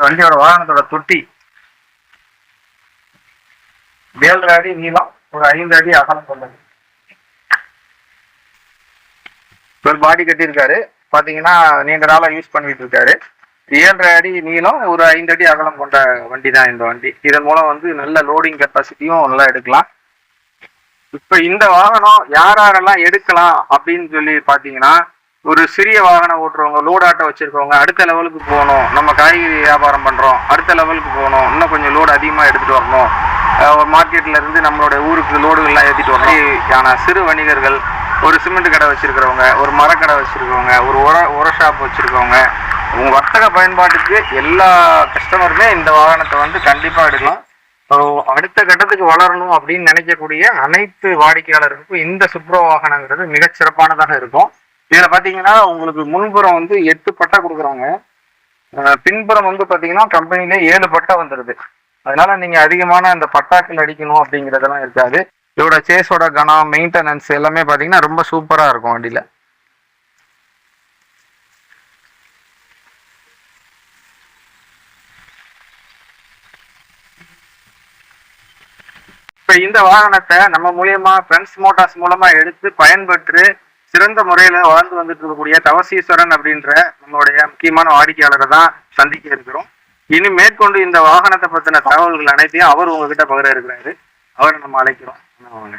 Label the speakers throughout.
Speaker 1: வண்டியோட வாகனத்தோட தொட்டி 7.5 அடி நீளம், ஒரு 5 அடி அகலம் கொண்டது. ஒரு பாடி கட்டியிருக்காரு. பாத்தீங்கன்னா நீண்ட நாளா யூஸ் பண்ணிட்டு இருக்காரு. 7.5 அடி நீளம், ஒரு 5 அடி அகலம் கொண்ட வண்டி தான் இந்த வண்டி. இதன் மூலம் வந்து நல்ல லோடிங் கெப்பாசிட்டியும் நல்லா எடுக்கலாம். இப்ப இந்த வாகனம் யாரெல்லாம் எடுக்கலாம் அப்படின்னு சொல்லி பாத்தீங்கன்னா, ஒரு சிறிய வாகனம் ஓட்டுறவங்க, லோட் ஆட்டோ வச்சிருக்கவங்க, அடுத்த லெவலுக்கு போகணும், நம்ம காய்கறி வியாபாரம் பண்றோம், அடுத்த லெவலுக்கு போகணும், இன்னும் கொஞ்சம் லோடு அதிகமா எடுத்துட்டு வரணும், ஒரு மார்க்கெட்ல இருந்து நம்மளோட ஊருக்கு லோடுகள்லாம் ஏற்றிட்டு வரணும். சிறு வணிகர்கள், ஒரு சிமெண்ட் கடை வச்சிருக்கிறவங்க, ஒரு மரக்கடை வச்சிருக்கவங்க, ஒரு உர ஷாப் வச்சிருக்கவங்க, உங்க வர்த்தக பயன்பாட்டுக்கு எல்லா கஸ்டமருமே இந்த வாகனத்தை வந்து கண்டிப்பா எடுக்கலாம். அடுத்த கட்டத்துக்கு வளரணும் அப்படின்னு நினைக்கக்கூடிய அனைத்து வாடிக்கையாளருக்கும் இந்த சுப்ரோ வாகனங்கிறது மிகச்சிறப்பானதாக இருக்கும். இதுல பாத்தீங்கன்னா உங்களுக்கு முன்புறம் வந்து 8 பட்டை கொடுக்குறாங்க. பின்புறம் வந்து பாத்தீங்கன்னா கம்பெனிலே 7 பட்டை வந்துடுது. அதனால நீங்க அதிகமான அந்த பட்டாக்கள் அடிக்கணும் அப்படிங்கிறதெல்லாம் இருக்காது. இதோட சேஸோட கனம், மெயின்டெனன்ஸ் எல்லாமே பாத்தீங்கன்னா ரொம்ப சூப்பரா இருக்கும் வண்டியில. இப்ப இந்த வாகனத்தை நம்ம மூலியமா ஃப்ரெண்ட்ஸ் மோட்டார்ஸ் மூலமா எடுத்து பயன்பெற்று சிறந்த முறையில வாழ்ந்து வந்துட்டு இருக்கக்கூடிய தவசீஸ்வரன் அப்படின்ற நம்மளுடைய முக்கியமான வாடிக்கையாளரை தான் சந்திக்க இருக்கிறோம். இனி மேற்கொண்டு இந்த வாகனத்தை பத்தின தகவல்கள் அனைத்தையும் அவர் உங்ககிட்ட பகிர இருக்கிறாரு. அவரை நம்ம அழைக்கிறோம். வாங்க.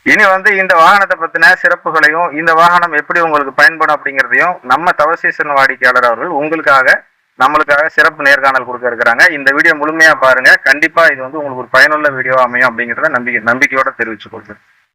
Speaker 1: இனி வந்து இந்த வாகனத்தை பத்தின சிறப்புகளையும், இந்த வாகனம் எப்படி உங்களுக்கு பயன்படும் அப்படிங்கிறதையும் நம்ம தவசீசன் வாடிக்கையாளர் அவர்கள் நம்மளுக்காக சிறப்பு நேர்காணல் கொடுக்க இருக்கிறாங்க. இந்த வீடியோ முழுமையா பாருங்க. கண்டிப்பா இது வந்து உங்களுக்கு ஒரு பயனுள்ள வீடியோ அமையும் அப்படிங்கிறத நம்பிக்கையோட தெரிவிச்சு கொடுக்குறேன்.